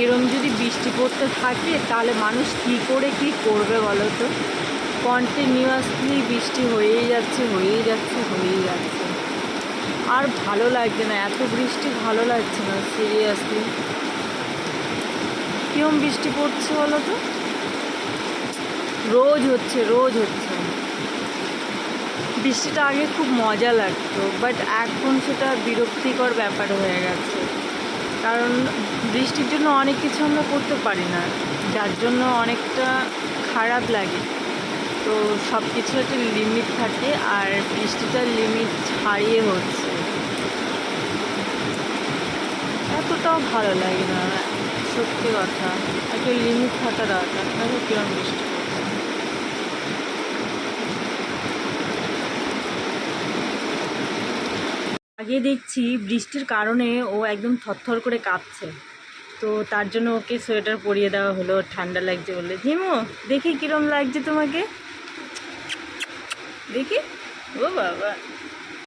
এরম যদি বৃষ্টি পড়তে থাকে তাহলে মানুষ কী করে কী করবে বলো তো। কন্টিনিউয়াসলি বৃষ্টি হয়েই যাচ্ছে হয়েই যাচ্ছে হয়েই যাচ্ছে, আর ভালো লাগছে না, এত বৃষ্টি ভালো লাগছে না সিরিয়াসলি। কিরম বৃষ্টি পড়ছে বলো তো, রোজ হচ্ছে রোজ হচ্ছে। বৃষ্টিটা আগে খুব মজা লাগতো, বাট এখন সেটা বিরক্তিকর ব্যাপার হয়ে গেছে। কারণ বৃষ্টির জন্য অনেক কিছু আমরা করতে পারি না, যার জন্য অনেকটা খারাপ লাগে। তো সব কিছু একটা লিমিট থাকে, আর বৃষ্টিটার লিমিট ছাড়িয়ে হচ্ছে, এতটাও ভালো লাগে না। সত্যি কথা, একটা লিমিট থাকা দরকার। দেখো কিরম বৃষ্টি পড়ছে। আগে দেখছি বৃষ্টির কারণে ও একদম থরথর করে কাঁপছে, তো তার জন্য ওকে সোয়েটার পরিয়ে দেওয়া হলো, ঠান্ডা লাগছে বলে। ঝিমু, দেখি কিরম লাগছে তোমাকে, দেখি। ও বাবা,